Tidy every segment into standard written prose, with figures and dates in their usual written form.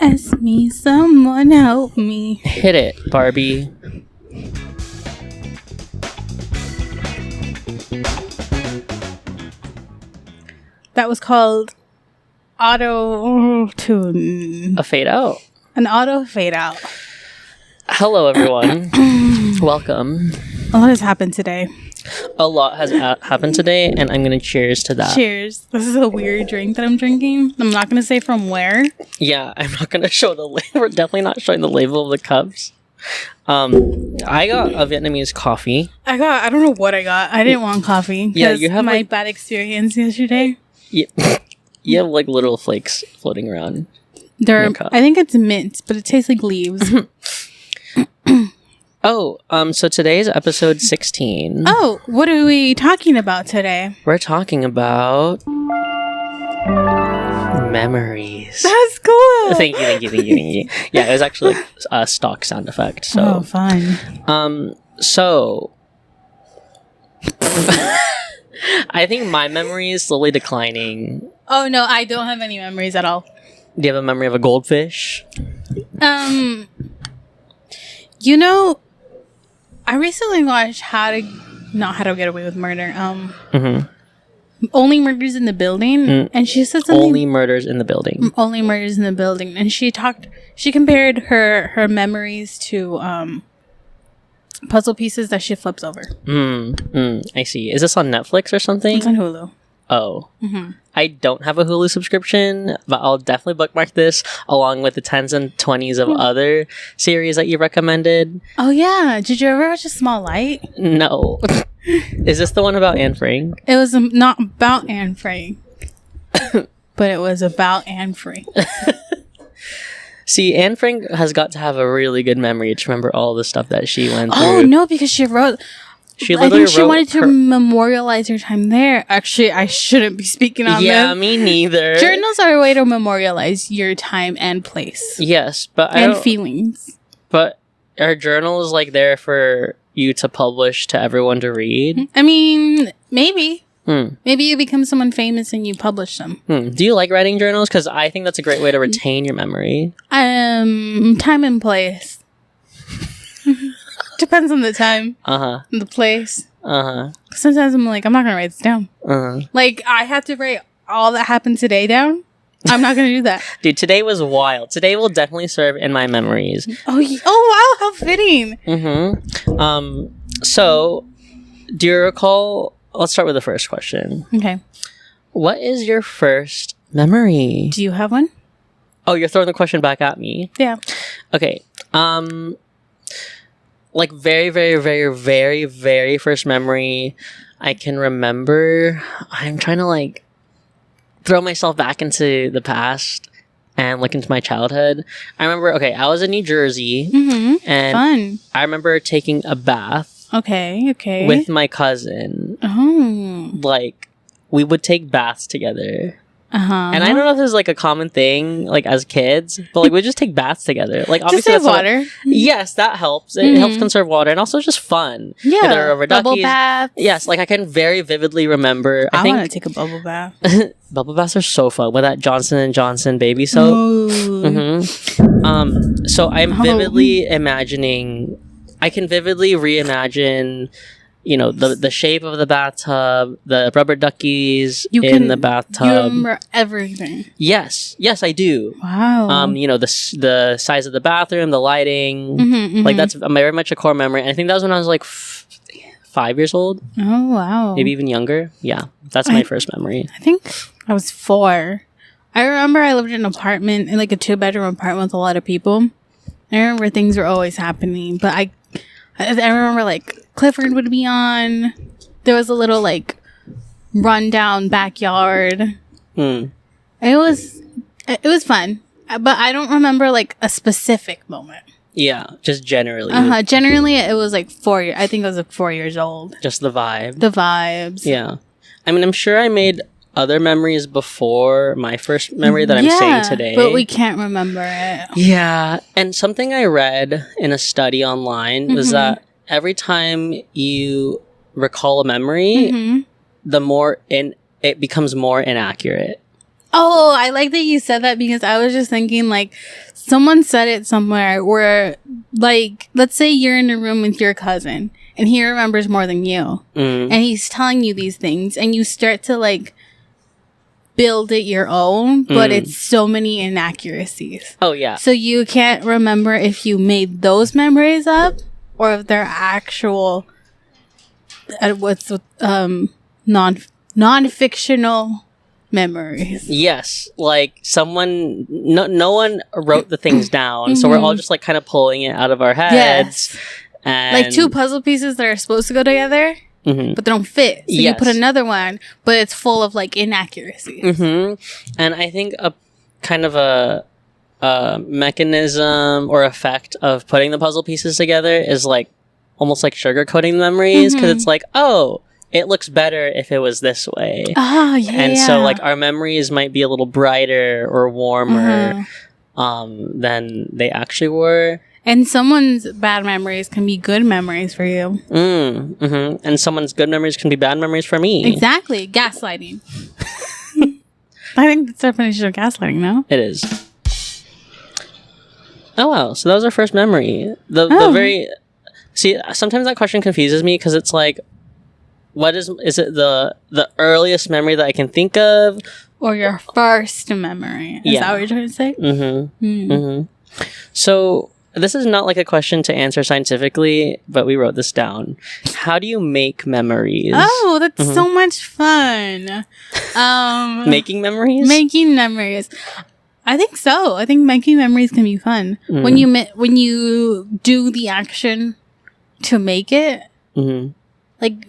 Ask me, someone help me. Hit it, Barbie. That was called Auto Tune. A fade out. An auto fade out. Hello, everyone. Welcome. A lot has happened today. A lot has happened today, and I'm going to cheers to that. Cheers. This is a weird drink that I'm drinking. I'm not going to say from where. Yeah, I'm not going to show the label. We're definitely not showing the label of the cups. I got a Vietnamese coffee. I don't know what I got. I didn't want coffee. Yeah, you have my bad experience yesterday. Yeah, you have like little flakes floating around. I think it's mint, but it tastes like leaves. So today's episode 16. Oh, what are we talking about today? We're talking about memories. That's cool. Thank you. Yeah, it was actually a stock sound effect. So, fun. So I think my memory is slowly declining. Oh no, I don't have any memories at all. Do you have a memory of a goldfish? You know, I recently watched How to Get Away with Murder. Only Murders in the Building, and she said something. Only Murders in the Building. Only Murders in the Building, and she compared her memories to puzzle pieces that she flips over. I see. Is this on Netflix or something? It's on Hulu. Oh. I don't have a Hulu subscription, but I'll definitely bookmark this along with the 10s and 20s of other series that you recommended. Oh yeah, did you ever watch A Small Light? No. Is this the one about Anne Frank? It was not about Anne Frank, but it was about Anne Frank. See, Anne Frank has got to have a really good memory to remember all the stuff that she went through. Oh no, because she wrote. I think she wanted to memorialize her time there. Actually, I shouldn't be speaking on Yeah, them. me neither. Journals are a way to memorialize your time and place. Yes, but and feelings. But are journals like there for you to publish to everyone to read? I mean, maybe. Maybe you become someone famous and you publish them. Do you like writing journals? Because I think that's a great way to retain your memory. Time and place. Depends on the time. And the place. Sometimes I'm like, I'm not gonna write this down. Like, I have to write all that happened today down. I'm not gonna do that. Dude, today was wild. Today will definitely serve in my memories. Oh wow, how fitting. So, do you recall? Let's start with the first question. Okay. What is your first memory? Do you have one? Oh, you're throwing the question back at me? Yeah. Okay. Like very, very, very, very, very first memory I can remember. I'm trying to like throw myself back into the past and look into my childhood. I remember, I was in New Jersey and fun. I remember taking a bath. Okay. With my cousin. Oh. Like, we would take baths together. And I don't know if this is like a common thing, like as kids, but like we just take baths together. Like obviously, to save water. Yes, that helps. It helps conserve water, and also just fun. Yeah, bubble baths. Yes, like I can very vividly remember. I want to take a bubble bath. Bubble baths are so fun with that Johnson & Johnson baby soap. So I'm vividly imagining. I can vividly reimagine. You know, the shape of the bathtub, the rubber duckies in the bathtub. You remember everything. Yes, I do. Wow. You know, the size of the bathroom, the lighting. Like, that's very much a core memory. And I think that was when I was like 5 years old. Oh, wow. Maybe even younger. Yeah, that's my first memory. I think I was 4. I remember I lived in an apartment, in like a 2-bedroom apartment with a lot of people. I remember things were always happening, but I remember like Clifford would be on. There was a little like rundown backyard. It was fun, but I don't remember like a specific moment. Yeah, just generally. Generally, it was like 4 years. I think I was like 4 years old. Just the vibe. The vibes. Yeah, I mean, I'm sure I made other memories before my first memory that I'm saying today. But we can't remember it. Yeah, and something I read in a study online was that every time you recall a memory, the more it becomes more inaccurate. Oh, I like that you said that because I was just thinking like someone said it somewhere where like let's say you're in a room with your cousin and he remembers more than you and he's telling you these things and you start to like build it your own, but it's so many inaccuracies. Oh yeah. So you can't remember if you made those memories up or if they're actual non-fictional memories. Yes, like no one wrote the things down, so we're all just like kind of pulling it out of our heads. Yes. And Like two puzzle pieces that are supposed to go together, but they don't fit. So you put another one, but it's full of like inaccuracies. And I think a kind of a mechanism or effect of putting the puzzle pieces together is like almost like sugarcoating the memories because it's like, oh, it looks better if it was this way. Oh, yeah. And so, like, our memories might be a little brighter or warmer than they actually were. And someone's bad memories can be good memories for you. And someone's good memories can be bad memories for me. Exactly. Gaslighting. I think that's the definition of gaslighting, no? It is. Oh, wow. So that was our first memory. The very... See, sometimes that question confuses me because it's like, what is it the earliest memory that I can think of? Or your first memory. Is that what you're trying to say? So this is not like a question to answer scientifically, but we wrote this down. How do you make memories? Oh, that's so much fun. Making memories? Making memories. I think so. I think making memories can be fun. When you do the action to make it, like...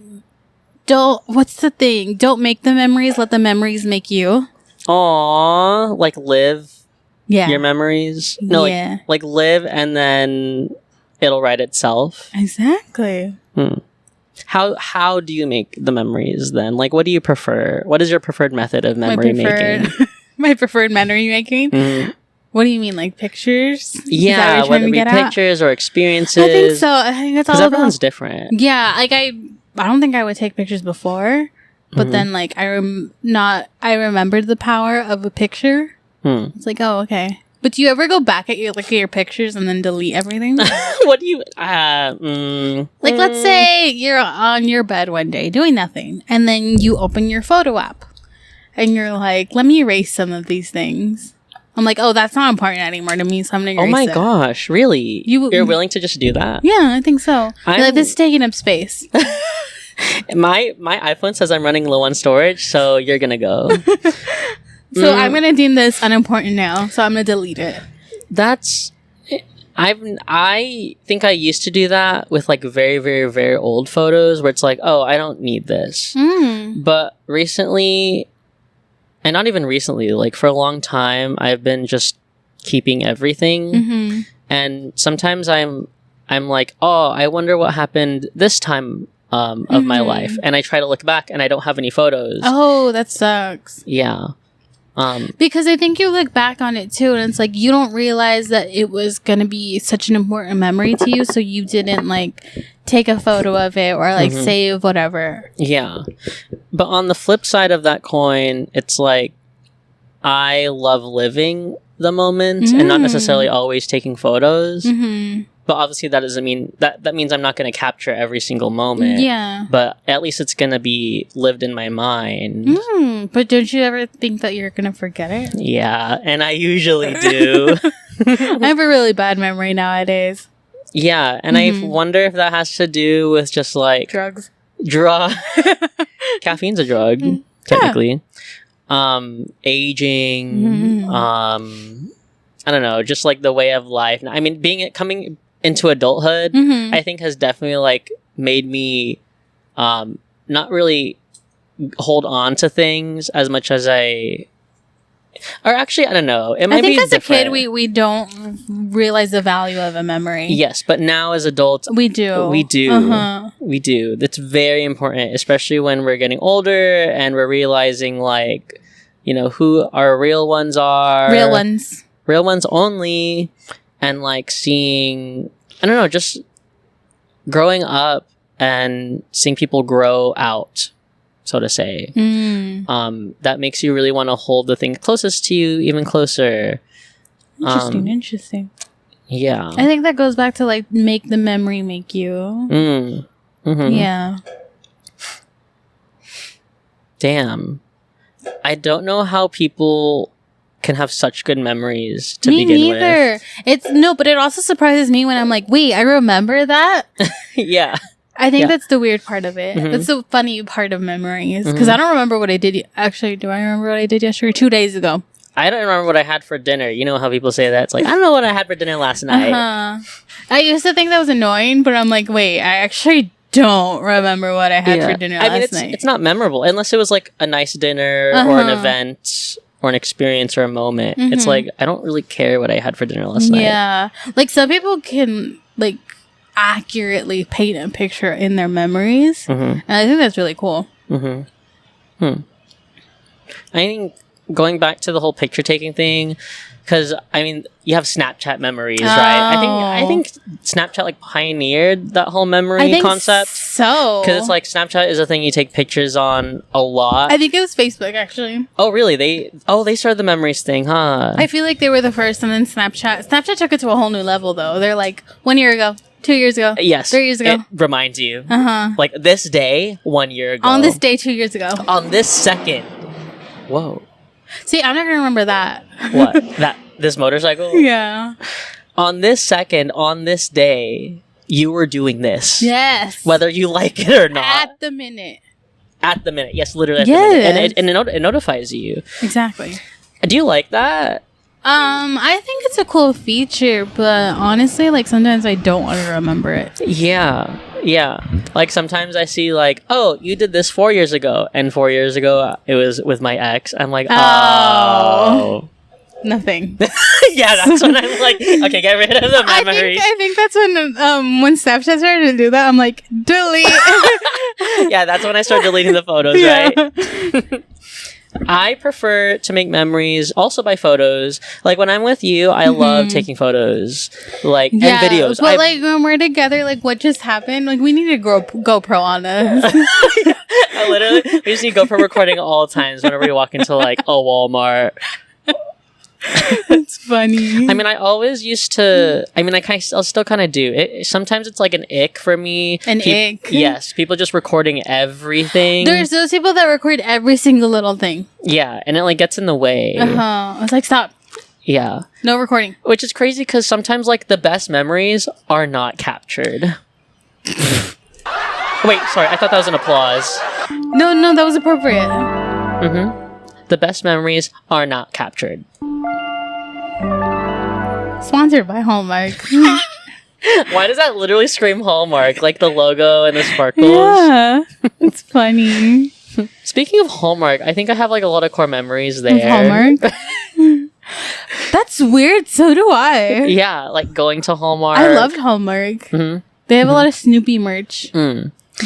what's the thing? Don't make the memories, let the memories make you. Aww, like live your memories. No, yeah. like live and then it'll write itself. Exactly. How do you make the memories then? Like, what do you prefer? What is your preferred method of memory making? My preferred memory making? What do you mean, like pictures? Yeah, whether it be pictures or experiences. I think so. I think it's all because everyone's different. Yeah, like I don't think I would take pictures before, but then like I remembered the power of a picture. It's like, oh, okay. But do you ever go back at your pictures and then delete everything? What do you like let's say you're on your bed one day doing nothing and then you open your photo app and you're like, let me erase some of these things. I'm like, oh, that's not important anymore to me, so I'm gonna erase it. Oh my gosh, really? You're willing to just do that? Yeah, I think so. Like, this is taking up space. My iPhone says I'm running low on storage, so you're gonna go. So I'm gonna deem this unimportant now, so I'm gonna delete it. I think I used to do that with like very, very, very old photos where it's like, oh, I don't need this. But recently, and not even recently, like for a long time, I've been just keeping everything. And sometimes I'm like, oh, I wonder what happened this time of my life. And I try to look back and I don't have any photos. Oh, that sucks. Yeah. Because I think you look back on it too, and it's like you don't realize that it was gonna be such an important memory to you, so you didn't like take a photo of it or like save whatever. Yeah. But on the flip side of that coin, it's like I love living the moment and not necessarily always taking photos. But obviously that doesn't mean that means I'm not going to capture every single moment. Yeah. But at least it's going to be lived in my mind. But don't you ever think that you're going to forget it? Yeah, and I usually do. I have a really bad memory nowadays. Yeah, and I wonder if that has to do with just like drugs. Caffeine's a drug, technically. Aging, I don't know, just like the way of life. I mean, coming into adulthood, I think has definitely like made me not really hold on to things as much as I don't know. It might be as different. a kid we don't realize the value of a memory. Yes, but now as adults we do. We do. That's very important, especially when we're getting older and we're realizing like, you know, who our real ones are. Real ones only. And like seeing, I don't know, just growing up and seeing people grow out so to say. Mm. That makes you really want to hold the thing closest to you even closer. Interesting. Yeah. I think that goes back to like make the memory make you. Yeah. Damn. I don't know how people can have such good memories to me begin neither. with. But it also surprises me when I'm like, wait, I remember that. Yeah. I think that's the weird part of it. That's the funny part of memories. Because I don't remember what I did. Actually, do I remember what I did yesterday? 2 days ago. I don't remember what I had for dinner. You know how people say that? It's like, I don't know what I had for dinner last night. I used to think that was annoying, but I'm like, wait, I actually don't remember what I had for dinner last night. It's not memorable unless it was like a nice dinner or an event or an experience or a moment. It's like, I don't really care what I had for dinner last night. Yeah. Like some people can like accurately paint a picture in their memories. And I think that's really cool. I think going back to the whole picture taking thing, because I mean, you have Snapchat memories, right? I think Snapchat like pioneered that whole memory concept. So because it's like Snapchat is a thing you take pictures on a lot. I think it was Facebook actually. Oh really? They started the memories thing, huh? I feel like they were the first, and then Snapchat took it to a whole new level though. They're like 1 year ago, 2 years ago, yes, 3 years ago. It reminds you, like this day 1 year ago, on this day 2 years ago, on this second. Whoa. See, I'm not gonna remember that. What? This motorcycle? Yeah. On this second, on this day, you were doing this. Yes. Whether you like it or not. At the minute. At the minute. Yes, literally at the minute. And it notifies you. Exactly. Do you like that? I think it's a cool feature, but honestly, like sometimes I don't want to remember it. Yeah. Like sometimes I see like, oh, you did this 4 years ago, and 4 years ago it was with my ex. I'm like, oh. Nothing. Yeah, that's when I'm like, okay, get rid of the memories. I think that's when Snapchat started to do that. I'm like, delete. Yeah, that's when I start deleting the photos, right? I prefer to make memories also by photos. Like when I'm with you, I love taking photos, like and videos. But like when we're together, like what just happened? Like we need a GoPro on us. We just need GoPro recording at all times whenever we walk into like a Walmart. It's funny. I mean, I always used to. I mean, I'll still kind of do it. Sometimes it's like an ick for me. Ick. Yes, people just recording everything. There's those people that record every single little thing. Yeah, and it like gets in the way. I was like, stop. Yeah. No recording. Which is crazy because sometimes like the best memories are not captured. Wait, sorry. I thought that was an applause. No, that was appropriate. The best memories are not captured. Sponsored by Hallmark. Why does that literally scream Hallmark? Like the logo and the sparkles? Yeah. It's funny. Speaking of Hallmark, I think I have like a lot of core memories there. Hallmark? That's weird. So do I. Yeah, like going to Hallmark. I loved Hallmark. They have a lot of Snoopy merch.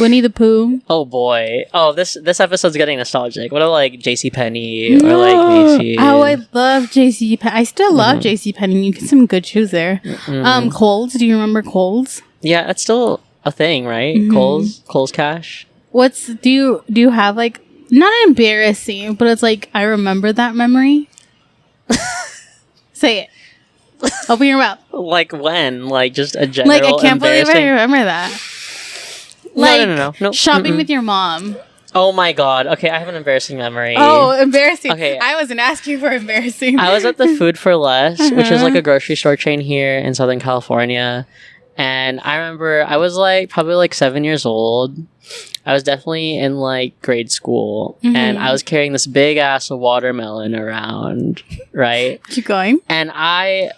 Winnie the Pooh. Oh boy. Oh, this episode's getting nostalgic. What about like JCPenney or like Macy's? Oh, I love JCPenney. I still love JCPenney. You get some good shoes there. Kohl's. Do you remember Kohl's? Yeah, that's still a thing, right? Kohl's Cash. Do you have like not embarrassing, but it's like I remember that memory. Say it. Open your mouth. Like when? Like just a general like I can't believe I remember that. Like no. Shopping with your mom. Oh my god. Okay, I have an embarrassing memory. Oh, embarrassing. Okay. I wasn't asking for embarrassing. I was at the Food for Less, which is like a grocery store chain here in Southern California. And I remember I was like probably like 7 years old. I was definitely in like grade school. And I was carrying this big ass watermelon around, right? Keep going. And I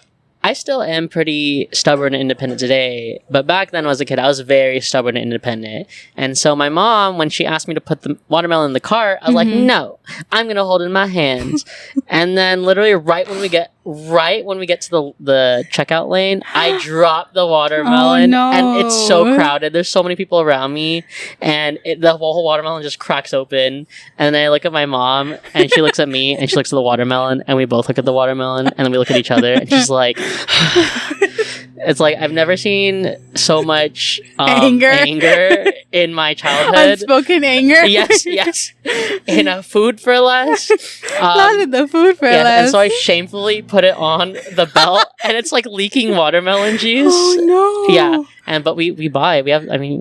still am pretty stubborn and independent today, but back then as a kid, I was very stubborn and independent. And so my mom, when she asked me to put the watermelon in the cart, I was like, no, I'm going to hold it in my hands. And then literally right when we get to the checkout lane, I drop the watermelon and it's so crowded. There's so many people around me and the whole watermelon just cracks open. And then I look at my mom and she looks at me and she looks at the watermelon and we both look at the watermelon and then we look at each other and she's like, It's like I've never seen so much Anger. in my childhood. Unspoken anger. Yes. In a food for less. Not in the food for less. And so I shamefully put it on the belt, and it's like leaking watermelon juice. Oh no. Yeah, but we buy it.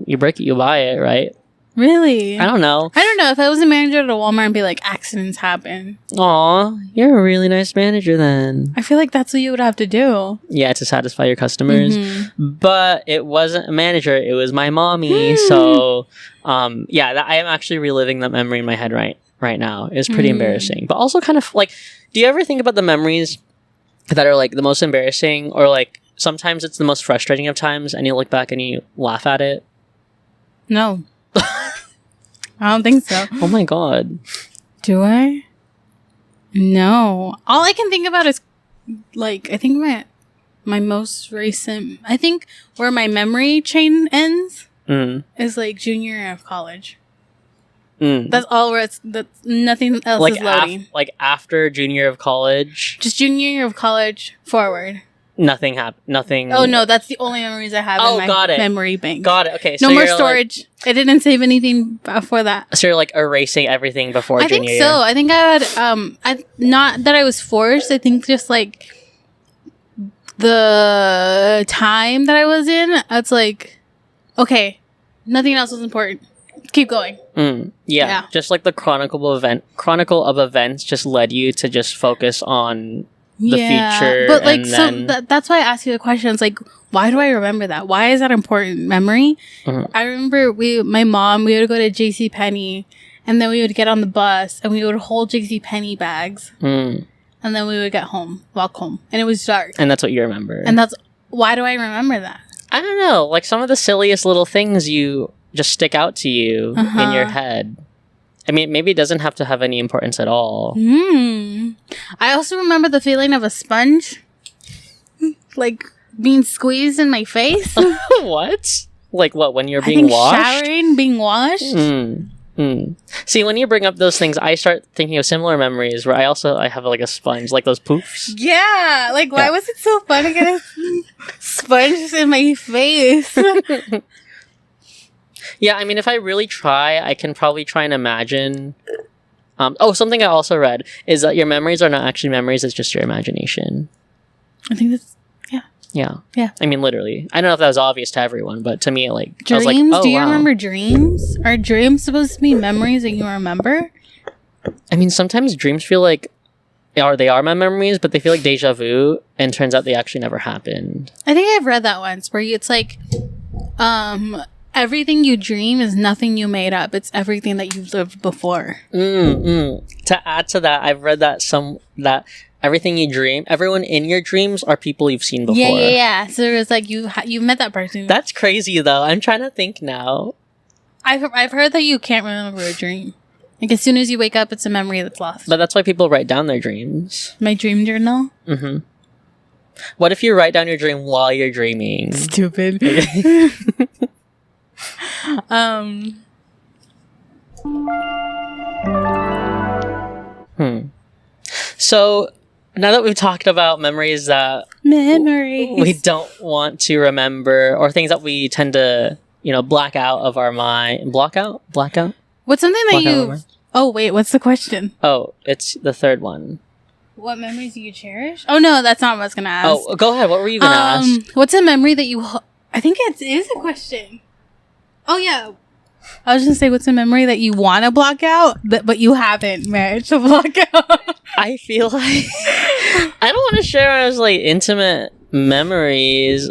You break it, you buy it, right? Really? I don't know. If I was a manager at a Walmart and be like, accidents happen. Aw, you're a really nice manager then. I feel like that's what you would have to do. Yeah, to satisfy your customers. Mm-hmm. But it wasn't a manager, it was my mommy. So, I am actually reliving that memory in my head right now. It's pretty embarrassing. But also kind of like, do you ever think about the memories that are like the most embarrassing, or like sometimes it's the most frustrating of times and you look back and you laugh at it? No. I don't think so. Oh my god. Do I? No. All I can think about is like, I think my most recent, I think where my memory chain ends is like junior year of college. That's all where that's nothing else like is loading. like after junior year of college, Just junior year of college forward. nothing happened. Nothing. Oh no, that's the only memories I have in my got it. memory bank. Got it. Okay. No more you're storage. I didn't save anything before that. So you're like erasing everything before I junior think year. so. I think I had not that I was forced. I think just like the time that I was in, it's like, okay, nothing else was important. Keep going. Yeah. Just like the chronicle of events just led you to just focus on the future. But like, and then that's why I asked you the question. It's like, why do I remember that? Why is that important memory? I remember my mom, we would go to JCPenney, and then we would get on the bus and we would hold JCPenney bags. And then we would walk home. And it was dark. And that's what you remember. And why do I remember that? I don't know. Like some of the silliest little things you just stick out to you in your head. I mean, maybe it doesn't have to have any importance at all. I also remember the feeling of a sponge, like being squeezed in my face. What? Like what? When you're being washed? Showering, being washed. See, when you bring up those things, I start thinking of similar memories where I have like a sponge, like those poofs. Yeah, like why was it so fun to get a sponge in my face? Yeah, I mean, if I really try, I can probably try and imagine. Something I also read is that your memories are not actually memories; it's just your imagination. I think that's yeah. I mean, literally. I don't know if that was obvious to everyone, but to me, like dreams. I was like, oh, do you wow. remember dreams? Are dreams supposed to be memories that you remember? I mean, sometimes dreams feel like, they are my memories, but they feel like deja vu, and turns out they actually never happened. I think I've read that once, where it's like, everything you dream is nothing you made up. It's everything that you've lived before. To add to that, I've read that everything you dream, everyone in your dreams are people you've seen before. Yeah. So it was like you've met that person. That's crazy, though. I'm trying to think now. I've heard that you can't remember a dream. Like as soon as you wake up, it's a memory that's lost. But that's why people write down their dreams. My dream journal. What if you write down your dream while you're dreaming? Stupid. So now that we've talked about memories that we don't want to remember, or things that we tend to, black out of our mind. Blackout? What's something that you... Oh, wait, what's the question? Oh, it's the third one. What memories do you cherish? Oh, no, that's not what I was going to ask. Oh, go ahead. What were you going to ask? What's a memory that you... I think it is a question. Oh, yeah. I was going to say, what's a memory that you want to block out, but you haven't managed to block out? I feel like... I don't want to share those, intimate memories.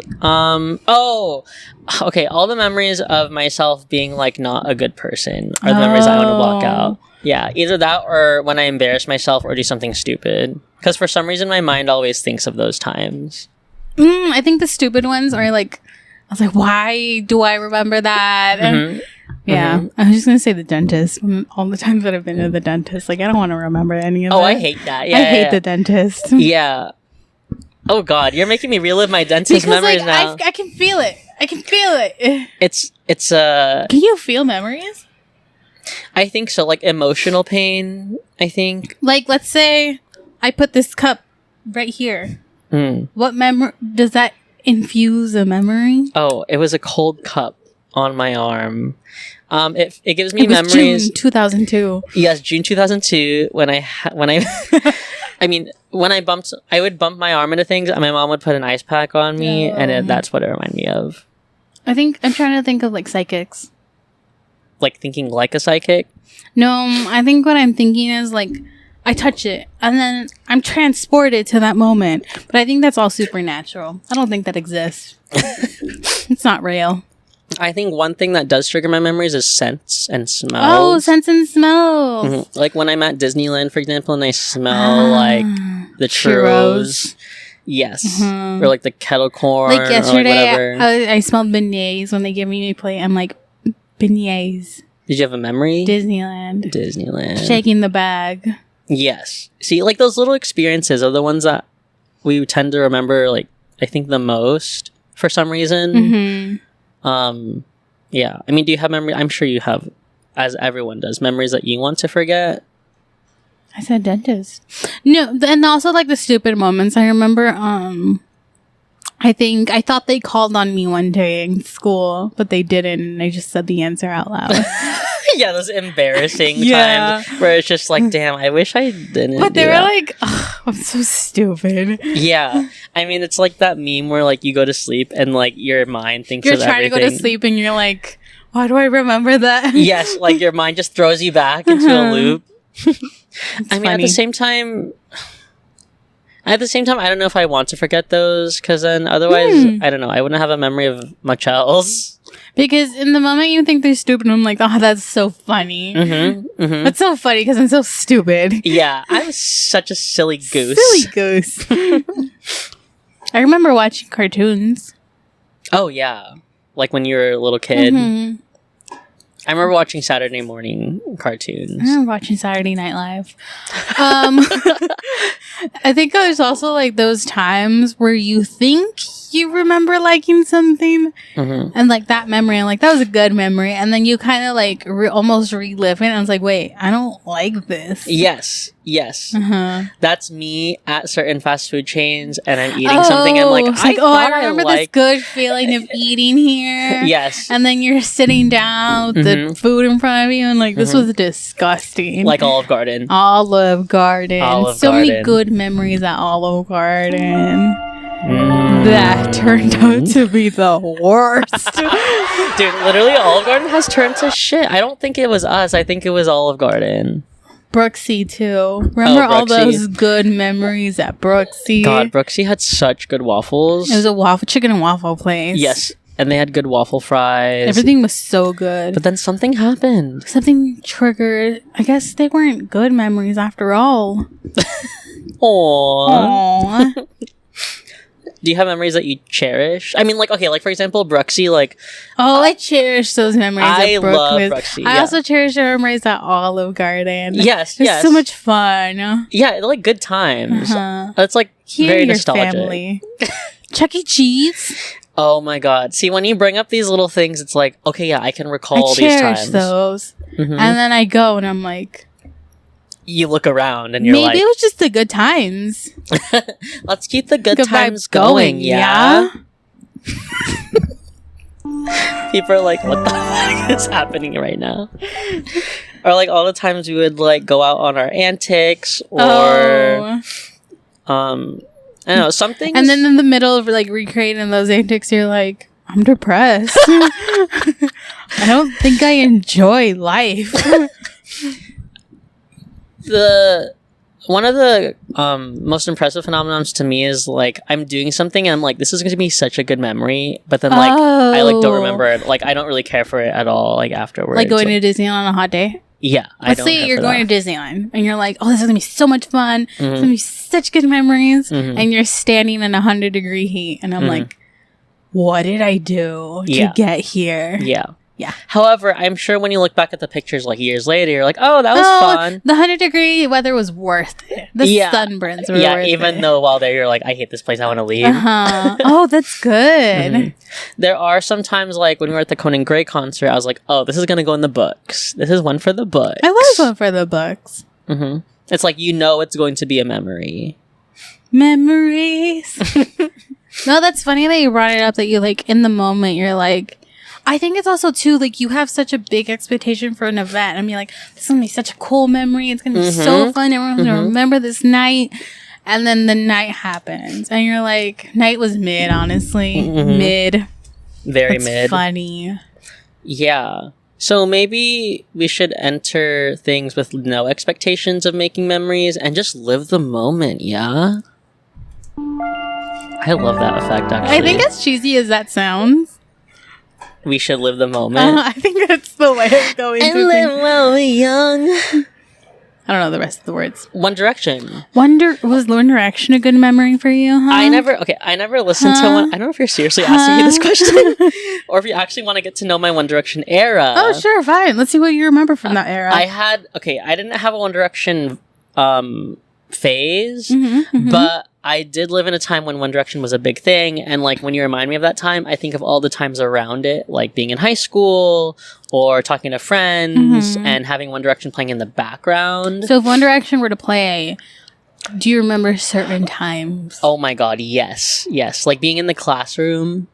Okay, all the memories of myself being, not a good person are the memories I want to block out. Yeah, either that or when I embarrass myself or do something stupid. Because for some reason, my mind always thinks of those times. I think the stupid ones are I was like, why do I remember that? Yeah, I was just going to say the dentist. All the times that I've been to the dentist, I don't want to remember any of that. Oh, I hate that. Yeah, I hate the dentist. Yeah. Oh, God, you're making me relive my dentist memories now. I can feel it. It's Can you feel memories? I think so, emotional pain, I think. Let's say I put this cup right here. What memory does that infuse a memory? Oh, it was a cold cup on my arm. It gives me It was memories. June 2002. Yes, June 2002. When I I mean, when I would bump my arm into things, and my mom would put an ice pack on me, and that's what it reminded me of. I think I'm trying to think of like psychics. Like thinking like a psychic. No, I think what I'm thinking is like I touch it and then I'm transported to that moment. But I think that's all supernatural. I don't think that exists. It's not real. I think one thing that does trigger my memories is scents and smells. Oh, scents and smells. Mm-hmm. Like when I'm at Disneyland, for example, and I smell like the churros. Yes. Or like the kettle corn. Like yesterday, or like whatever. I smelled beignets when they give me a plate. I'm like, beignets. Did you have a memory? Disneyland. Shaking the bag. Yes. See, like those little experiences are the ones that we tend to remember, like, I think the most for some reason. Mm-hmm. Yeah. I mean, do you have memory? I'm sure you have, as everyone does, memories that you want to forget. I said dentist. No, and also like the stupid moments. I remember, I thought they called on me one day in school, but they didn't, and I just said the answer out loud. Yeah, those embarrassing times where it's just like, damn, I wish I didn't. But they were like, oh, I'm so stupid. Yeah. I mean, it's like that meme where like you go to sleep and like your mind thinks you're of trying everything. to go to sleep and you're like, why do I remember that? Yes, like your mind just throws you back into a loop. I mean, funny. at the same time, I don't know if I want to forget those, because then otherwise, I don't know, I wouldn't have a memory of much else. Because in the moment you think they're stupid, I'm like, oh, that's so funny. That's so funny because I'm so stupid. Yeah, I'm such a silly goose. Silly goose. I remember watching cartoons. Oh, yeah. Like when you were a little kid. I remember watching Saturday morning cartoons. I remember watching Saturday Night Live. I think there's also like those times where you think you remember liking something and like that memory and like that was a good memory, and then you kind of like almost relive it and I was like, wait, I don't like this. Yes That's me at certain fast food chains, and I'm eating something and I'm like, I remember this good feeling of eating here. Yes. And then you're sitting down with the food in front of you and like, this was disgusting. Like Olive Garden. So many good memories at Olive Garden. That turned out to be the worst. Dude, literally Olive Garden has turned to shit. I don't think it was us. I think it was Olive Garden. Brooksy too. Remember all those good memories at Brooksy? God, Brooksy had such good waffles. It was a chicken and waffle place. Yes, and they had good waffle fries. Everything was so good. But then something happened. Something triggered. I guess they weren't good memories after all. Aww. Do you have memories that you cherish? I mean, like, okay, like, for example, Brooksy, like... Oh, I cherish those memories I at Brooksy. love Brooksy, I also cherish the memories at Olive Garden. Yes, It's so much fun. Yeah, like, good times. It's, like, Here very your nostalgic. Family. Chuck E. Cheese. Oh, my God. See, when you bring up these little things, it's like, okay, yeah, I can recall these times. I cherish those. And then I go and I'm like... You look around and you're maybe like... Maybe it was just the good times. Let's keep the good times going, yeah? People are like, what the heck is happening right now? Or like all the times we would like go out on our antics or... I don't know, something. And then in the middle of like recreating those antics, you're like, I'm depressed. I don't think I enjoy life. One of the most impressive phenomenons to me is like I'm doing something and I'm like, this is going to be such a good memory, but then like I like don't remember it. Like I don't really care for it at all. Like afterwards, like going to Disneyland on a hot day. Yeah, let's say you're going to Disneyland and you're like, oh, this is gonna be so much fun. It's gonna be such good memories, and you're standing in 100-degree heat, and I'm like, what did I do to get here? Yeah. However, I'm sure when you look back at the pictures like years later, you're like, oh, that was fun. The 100-degree weather was worth it. The sunburns were worth it. Even though while there, you're like, I hate this place. I want to leave. Oh, that's good. There are sometimes like when we were at the Conan Gray concert, I was like, oh, this is going to go in the books. This is one for the books. I was one for the books. It's like, you know, it's going to be a memory. Memories. No, that's funny that you brought it up, that you, like, in the moment, you're like, I think it's also, too, like, you have such a big expectation for an event. I mean, like, this is going to be such a cool memory. It's going to be so fun. Everyone's going to remember this night. And then the night happens. And you're like, night was mid, honestly. Mid. Very That's mid. funny. Yeah. So maybe we should enter things with no expectations of making memories and just live the moment, yeah? I love that effect, actually. I think as cheesy as that sounds, we should live the moment. I think that's the way of going And to live things. while we're young. I don't know the rest of the words. One Direction. Was One Direction a good memory for you, huh? I never listened to one. I don't know if you're seriously asking me this question or if you actually want to get to know my One Direction era. Oh, sure, fine. Let's see what you remember from that era. I didn't have a One Direction phase, but I did live in a time when One Direction was a big thing, and like when you remind me of that time, I think of all the times around it, like being in high school or talking to friends and having One Direction playing in the background. So if One Direction were to play, do you remember certain times? Oh my god, yes. Like being in the classroom,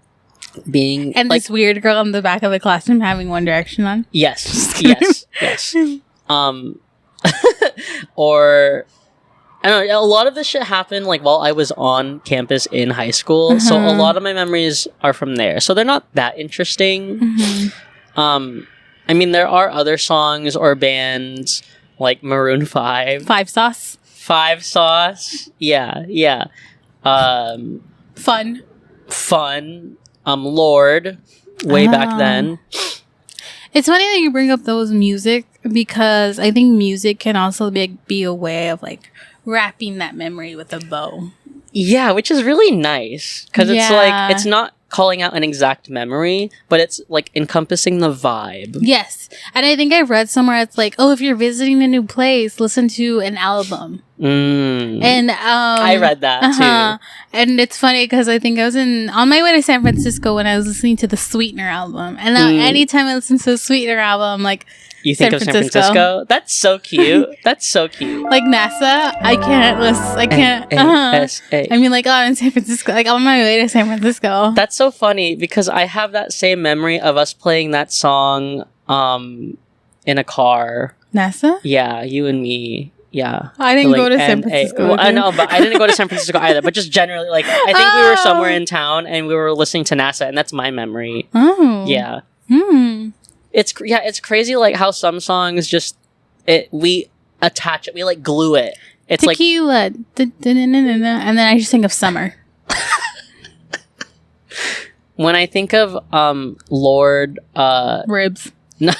And like, this weird girl in the back of the classroom having One Direction on? yes. Or I don't know, a lot of this shit happened like while I was on campus in high school, so a lot of my memories are from there. So they're not that interesting. I mean, there are other songs or bands like Maroon 5. Five Sauce? Five Sauce. Yeah. Fun. Lord, way back then. It's funny that you bring up those music, because I think music can also be a way of like wrapping that memory with a bow. Yeah, which is really nice, because it's like, it's not calling out an exact memory, but it's like encompassing the vibe. Yes. And I think I read somewhere it's like, oh, if you're visiting a new place, listen to an album. And I read that too. And it's funny because I think I was on my way to San Francisco when I was listening to the Sweetener album. And now anytime I listen to the Sweetener album, like, you think of San Francisco? That's so cute. That's so cute. Like NASA, I can't listen. I can't. NASA. I mean, like, oh, I'm in San Francisco. Like, I'm on my way to San Francisco. That's so funny because I have that same memory of us playing that song in a car. NASA? Yeah, you and me. Yeah. I didn't go to San Francisco. Well, I know, but I didn't go to San Francisco either. But just generally, like, I think we were somewhere in town and we were listening to NASA, and that's my memory. Oh. Yeah. It's crazy, like, how some songs just, we attach it, we, like, glue it. It's Tequila. And then I just think of summer. When I think of, Lord, Ribs. No.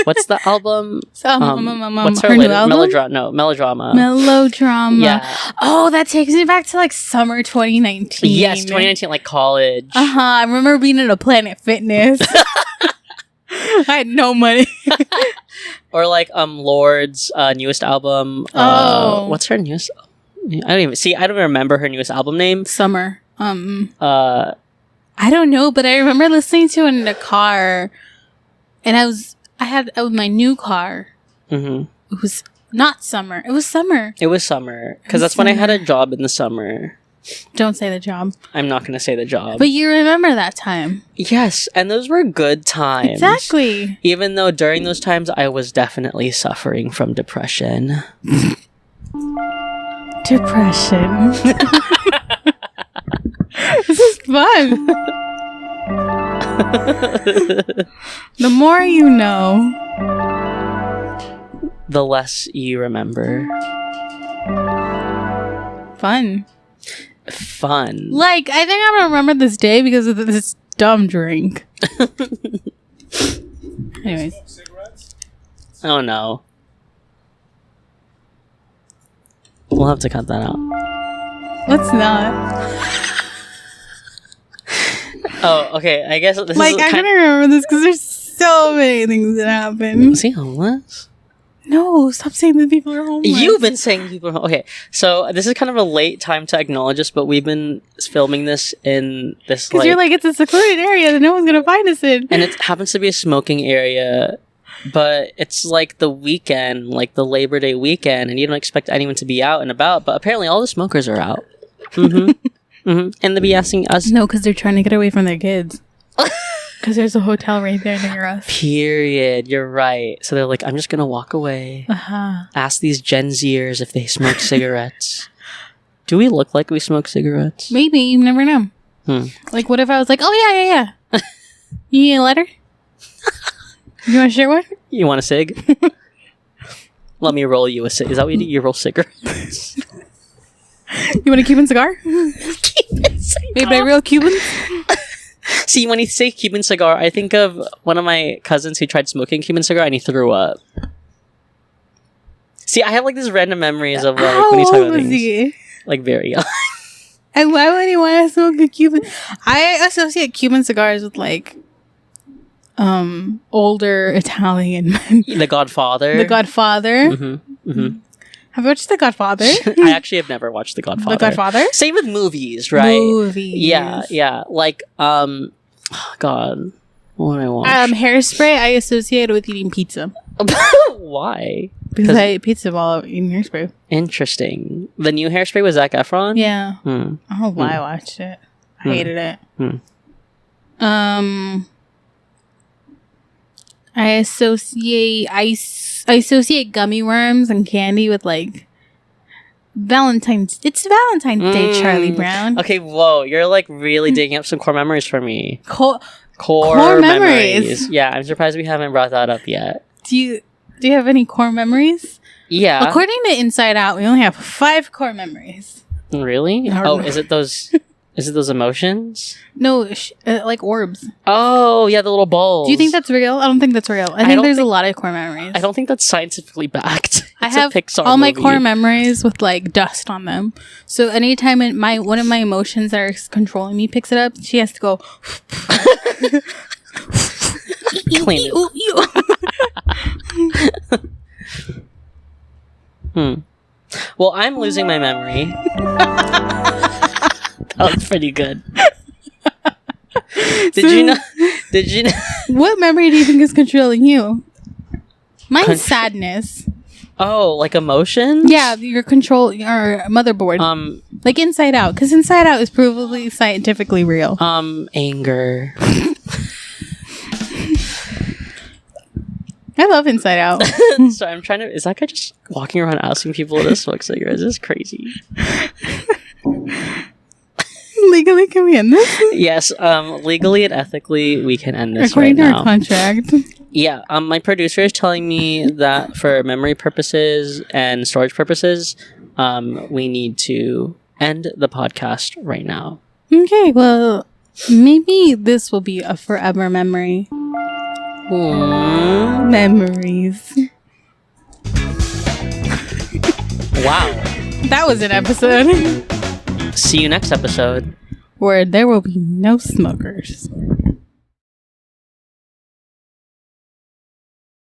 What's the album? What's her new latest? album? Melodrama. Melodrama. Yeah. Oh, that takes me back to like summer 2019. Yes, 2019, like college. I remember being at a Planet Fitness. I had no money. Or like Lord's newest album. What's her newest? I don't remember her newest album name. Summer. I don't know, but I remember listening to it in the car. And I had my new car. It was not summer. It was summer. It was summer. Because that's when I had a job in the summer. Don't say the job. I'm not going to say the job. But you remember that time. Yes. And those were good times. Exactly. Even though during those times, I was definitely suffering from depression. Depression. This is fun. The more you know, the less you remember. Fun. Like, I think I'm gonna remember this day because of this dumb drink. Anyways. Oh no. We'll have to cut that out. Let's not. Oh, okay. I guess this like, is I'm gonna remember this because there's so many things that happen. Is he homeless? No, stop saying that people are homeless. You've been saying people are homeless. Okay, so this is kind of a late time to acknowledge this, but we've been filming this in this, because you're like, it's a secluded area that no one's gonna find us in. And it happens to be a smoking area, but it's like the weekend, like the Labor Day weekend, and you don't expect anyone to be out and about, but apparently all the smokers are out. And they'll be asking us. No, because they're trying to get away from their kids. Because there's a hotel right there near us. Period. You're right. So they're like, I'm just going to walk away. Ask these Gen Zers if they smoke cigarettes. Do we look like we smoke cigarettes? Maybe. You never know. Like, what if I was like, oh, yeah. You need a letter? You want to share one? You want a cig? Let me roll you a cig. Is that what you do? You roll cigarettes? You want a Cuban cigar? Cuban cigar. Maybe I real Cubans? See, when you say Cuban cigar, I think of one of my cousins who tried smoking Cuban cigar and he threw up. See, I have like these random memories of like when you talk about things. He? Like very young. And why would he want to smoke a Cuban? I associate Cuban cigars with like older Italian men. The Godfather. The Godfather. Have you watched The Godfather? I actually have never watched The Godfather. The Godfather? Same with movies, right? Movies. Yeah. Like, God, what did I watch? Hairspray I associate with eating pizza. Why? Because I ate pizza while eating Hairspray. Interesting. The new Hairspray was Zac Efron? Yeah. I don't know why I watched it. I hated it. I associate gummy worms and candy with like Valentine's. It's Valentine's Day, Charlie Brown. Okay, whoa, you're like really digging up some core memories for me. Core memories. Yeah, I'm surprised we haven't brought that up yet. Do you have any core memories? Yeah. According to Inside Out, we only have 5 core memories. Really? Oh, is it those? Is it those emotions? No, like orbs. Oh, yeah, the little balls. Do you think that's real? I don't think that's real. I think there's a lot of core memories. I don't think that's scientifically backed. I have all my core memories with like dust on them. So anytime one of my emotions that are controlling me picks it up, she has to go clean it. Well, I'm losing my memory. That was pretty good. Did you know? What memory do you think is controlling you? Mine's sadness. Oh, like emotions? Yeah, your motherboard. Like Inside Out, because Inside Out is provably scientifically real. Anger. I love Inside Out. So I'm trying to. Is that guy just walking around asking people to smoke cigarettes? This is crazy. Legally, can we end this? Yes, legally and ethically, we can end this according right to now. Our contract. Yeah, my producer is telling me that for memory purposes and storage purposes, we need to end the podcast right now. Okay, well, maybe this will be a forever memory. Memories. Wow. That was an episode. See you next episode. Where there will be no smokers.